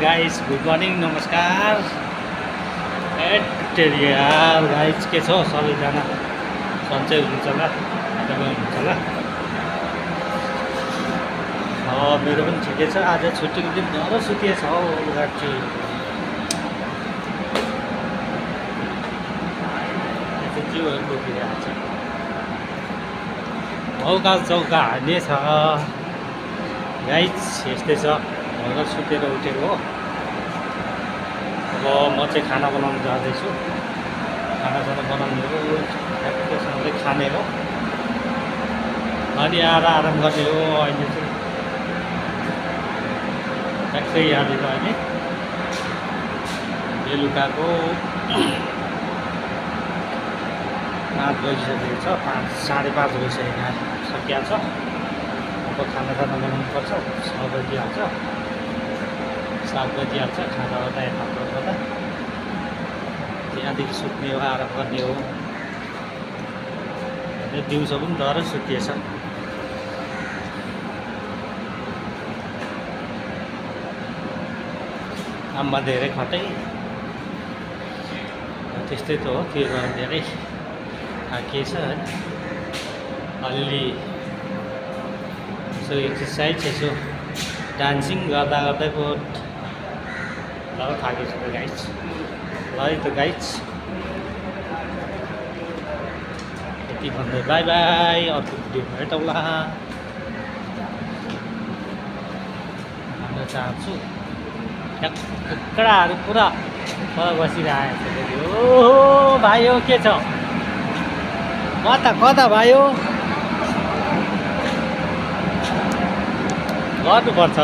Guys, good morning, नमस्कार। यार guys, के छ सबैजना? सन्चै हुनुहुन्छ होला, तपाईँ हुनुहुन्छ होला। मेरो पनि ठिकै छ। आज छुट्टीको दिन डर सुतिएछ हौ गाडी। जिउहरू दुखिरहेको छ। मौका चौका हाल्ने छ गाइस, यस्तै छ। भर्खर सुतेर उठेको हो। अब म चाहिँ खाना बनाउनु जाँदैछु। खाना बनाउनु हो, ठ्याक्कसँगले खाने हो, अनि आएर आराम गर्ने हो। अहिले चाहिँ ठ्याक्कै यहाँनिर अहिले बेलुकाको 5 बजिसकेको छ। 5:30 भइसकेको छ। अब खाना बनाउनु पर्छ। 6 बजिहाल्छ, 7 बजिहाल्छ। खाना गर्दा यताउता गर्दा त्यहाँदेखि सुत्ने हो, आराम गर्ने हो। दिउँसो पनि डर सुतिएछ। काममा धेरै खटै, त्यस्तै त हो। के गर्नु, धेरै थाकिएछ होइन। अलि यसो एक्सर्साइज, यसो डान्सिङ गर्दा गर्दै पो ल थाकेछ त गाइस। ल है त गाइस, यति भन्दै बाई बाई। अर्को भिडियोमा भेटौँला भन्न चाहन्छु। कुखुराहरू पुरा पर बसिरहेको छ। ओहो भाइ हो, के छ? कता भाइ हो? गर्नुपर्छ।